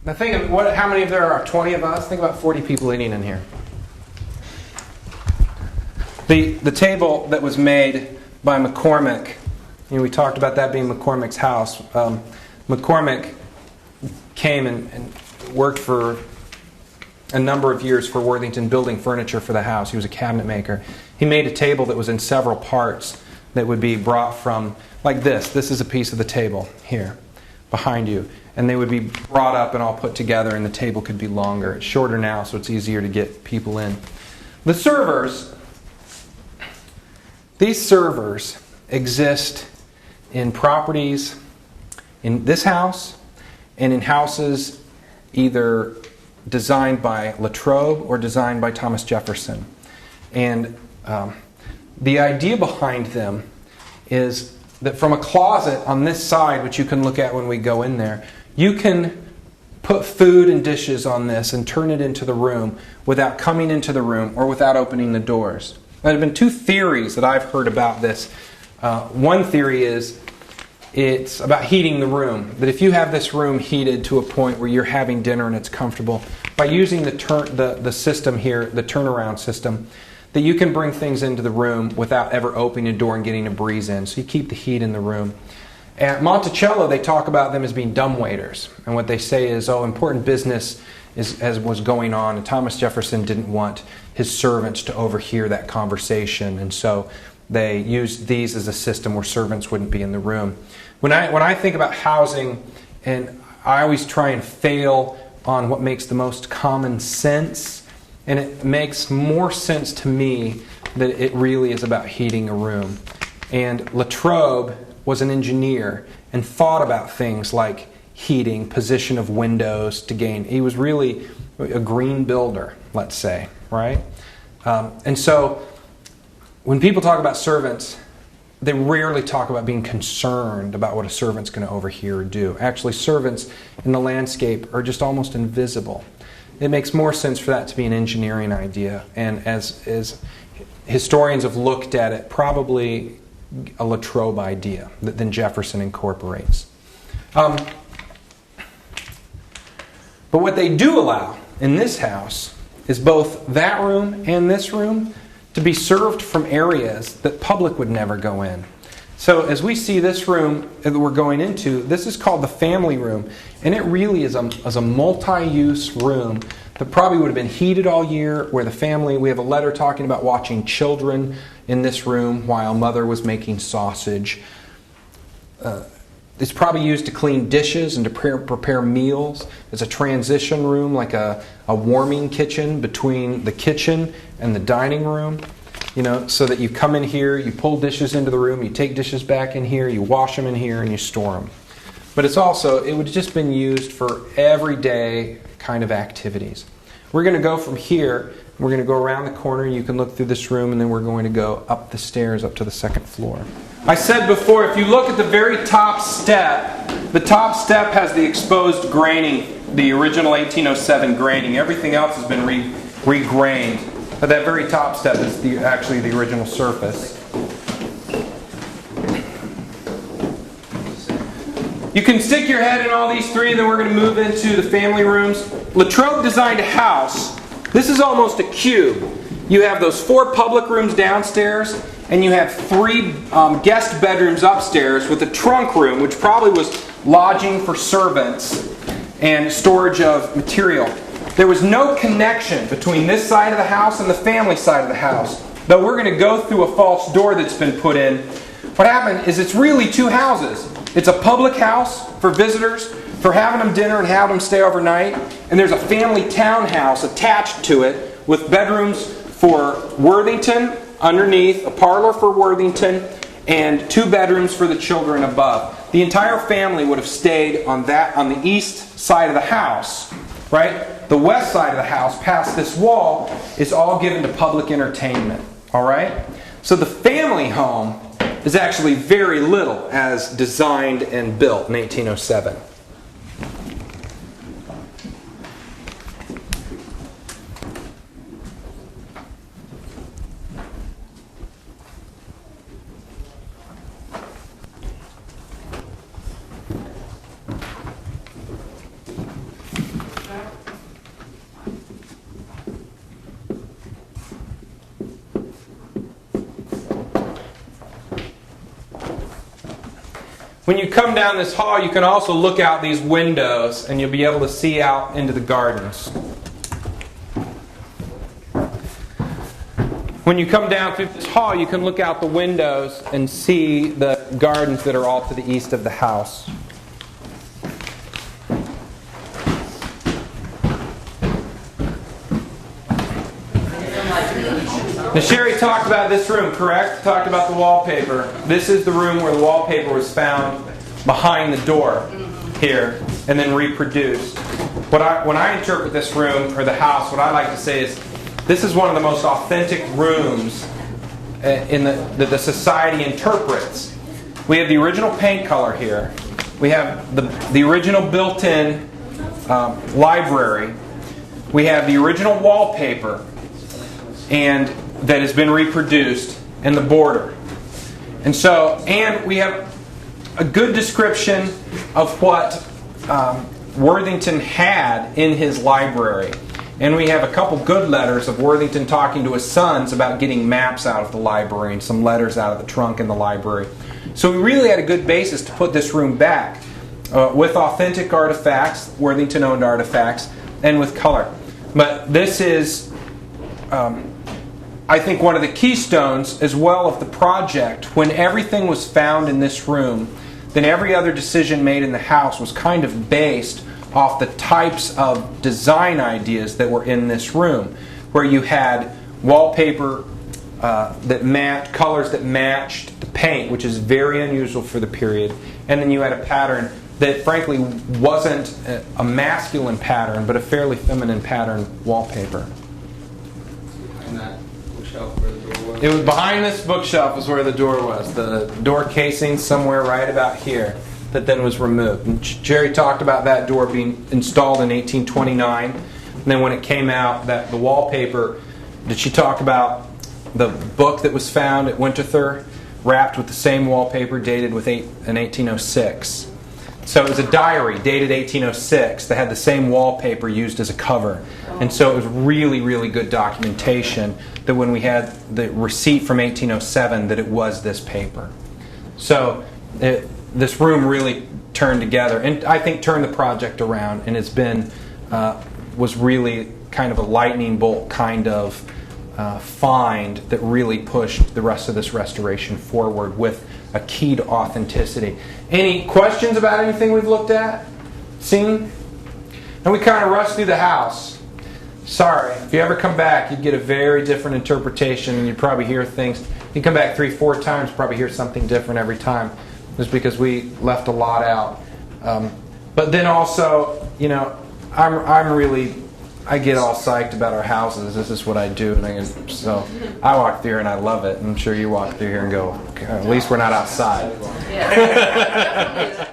Now think of how many of there are? 20 of us? Think about 40 people eating in here. The table that was made by McCormick, we talked about that being McCormick's house. McCormick came and worked for a number of years for Worthington building furniture for the house. He was a cabinet maker. He made a table that was in several parts that would be brought from, like this. This is a piece of the table here behind you. And they would be brought up and all put together, and the table could be longer. It's shorter now, so it's easier to get people in. The servers, these servers exist in properties in this house and in houses either designed by Latrobe or designed by Thomas Jefferson. And the idea behind them is that from a closet on this side, which you can look at when we go in there, you can put food and dishes on this and turn it into the room without coming into the room or without opening the doors. There have been two theories that I've heard about this. One theory is it's about heating the room. That if you have this room heated to a point where you're having dinner and it's comfortable, by using the system here, the turnaround system, that you can bring things into the room without ever opening a door and getting a breeze in. So you keep the heat in the room. At Monticello, they talk about them as being dumbwaiters. And what they say is, important business as was going on, and Thomas Jefferson didn't want his servants to overhear that conversation. And so they used these as a system where servants wouldn't be in the room. When I think about housing, and I always try and fail on what makes the most common sense, and it makes more sense to me that it really is about heating a room. And Latrobe was an engineer and thought about things like heating, position of windows to gain. He was really a green builder, let's say, right? And so when people talk about servants, they rarely talk about being concerned about what a servant's going to overhear or do. Actually, servants in the landscape are just almost invisible. It makes more sense for that to be an engineering idea. And as historians have looked at it, probably a Latrobe idea that then Jefferson incorporates. But what they do allow in this house is both that room and this room to be served from areas that public would never go in. So as we see this room that we're going into, this is called the family room. And it really is a multi-use room that probably would have been heated all year, where the family, we have a letter talking about watching children in this room while mother was making sausage. It's probably used to clean dishes and to prepare meals. It's a transition room, like a warming kitchen between the kitchen and the dining room. So that you come in here, you pull dishes into the room, you take dishes back in here, you wash them in here, and you store them. But it would have just been used for everyday kind of activities. We're going to go from here, we're going to go around the corner, you can look through this room, and then we're going to go up the stairs up to the second floor. I said before, if you look at the very top step, the top step has the exposed graining, the original 1807 graining. Everything else has been regrained. But that very top step is actually the original surface. You can stick your head in all these three, and then we're going to move into the family rooms. Latrobe designed a house. This is almost a cube. You have those 4 public rooms downstairs, and you have 3 guest bedrooms upstairs with a trunk room, which probably was lodging for servants and storage of material. There was no connection between this side of the house and the family side of the house. Though we're going to go through a false door that's been put in. What happened is it's really 2 houses. It's a public house for visitors, for having them dinner and having them stay overnight. And there's a family townhouse attached to it with bedrooms for Worthington underneath, a parlor for Worthington, and 2 bedrooms for the children above. The entire family would have stayed on the east side of the house, right? The west side of the house, past this wall, is all given to public entertainment. All right? So the family home is actually very little as designed and built in 1807. When you come down this hall, you can also look out these windows and you'll be able to see out into the gardens. When you come down through this hall, you can look out the windows and see the gardens that are all to the east of the house. Now, Sherry talked about this room, correct? Talked about the wallpaper. This is the room where the wallpaper was found behind the door here and then reproduced. When I interpret this room or the house, what I like to say is this is one of the most authentic rooms that the society interprets. We have the original paint color here. We have the original built-in library. We have the original wallpaper and that has been reproduced, and the border. And we have a good description of what Worthington had in his library. And we have a couple good letters of Worthington talking to his sons about getting maps out of the library and some letters out of the trunk in the library. So we really had a good basis to put this room back with authentic artifacts, Worthington-owned artifacts, and with color. But this is, I think, one of the keystones as well of the project. When everything was found in this room, then every other decision made in the house was kind of based off the types of design ideas that were in this room, where you had wallpaper colors that matched the paint, which is very unusual for the period, and then you had a pattern that frankly wasn't a masculine pattern, but a fairly feminine pattern wallpaper. And that bookshelf where the door was? It was behind this bookshelf is where the door was. The door casing somewhere right about here that then was removed. And Jerry talked about that door being installed in 1829. And then when it came out, that the wallpaper, did she talk about the book that was found at Winterthur, wrapped with the same wallpaper, dated in 1806? So it was a diary dated 1806 that had the same wallpaper used as a cover. And so it was really, really good documentation that when we had the receipt from 1807 that it was this paper. So this room really turned together, and I think turned the project around, and it's been, was really kind of a lightning bolt kind of find that really pushed the rest of this restoration forward with a key to authenticity. Any questions about anything we've looked at, seen? And we kind of rushed through the house. Sorry, if you ever come back, you'd get a very different interpretation, and you'd probably hear things. You come back 3-4 times, probably hear something different every time, just because we left a lot out. But then also, you know, I get all psyched about our houses. This is what I do, and so I walk through here and I love it. I'm sure you walk through here and go, at least we're not outside. Yeah.